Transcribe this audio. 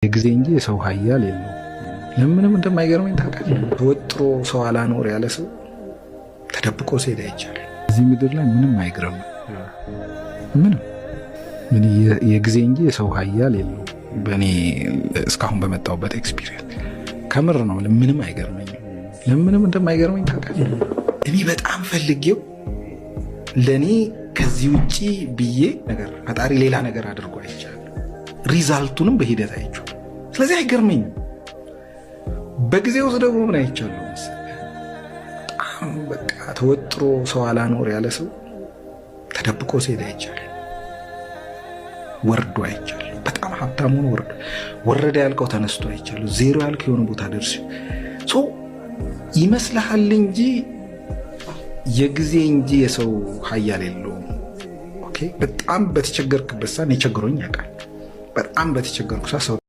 የጊዜ እንጂ የሰው ኃያል የለው። ለምንም እንደማይገርመኝ ታውቃለህ? ተወጥሮ ሰው አላኖር ያለ ሰው ተደብቆ ሲሄድ አይቻልም። እዚህ ምድር ላይ ምንም አይገርምም። ምንም የጊዜ እንጂ የሰው ኃያል የለው። በእኔ እስካሁን በመጣሁበት ኤክስፒሪየንስ ከምር ነው። ምንም አይገርመኝም። ለምንም እንደማይገርመኝ ታውቃለህ? እኔ በጣም ፈልጌው ለእኔ ከዚህ ውጪ ብዬ ነገር ፈጣሪ ሌላ ነገር አድርጎ አይቻልም። ሪዛልቱንም በሂደት አይቼው፣ ስለዚህ አይገርመኝም። በጊዜ ውስጥ ደግሞ ምን አይቻለሁ መሰለህ? በጣም በቃ ተወጥሮ ሰው አላኖር ያለ ሰው ተደብቆ ሲሄድ አይቻልም። ወርዶ አይቻልም። በጣም ሀብታም ሆኖ ወረደ ያልከው ተነስቶ አይቻልም። ዜሮ ያልከው የሆነ ቦታ ደርሶ ሰው ይመስልሃል እንጂ የጊዜ እንጂ የሰው ኃያል የለውም። ኦኬ፣ በጣም በተቸገርክበት ሰዓት የቸግሮኝ ያውቃል። በጣም በተቸገርኩ ሰዓት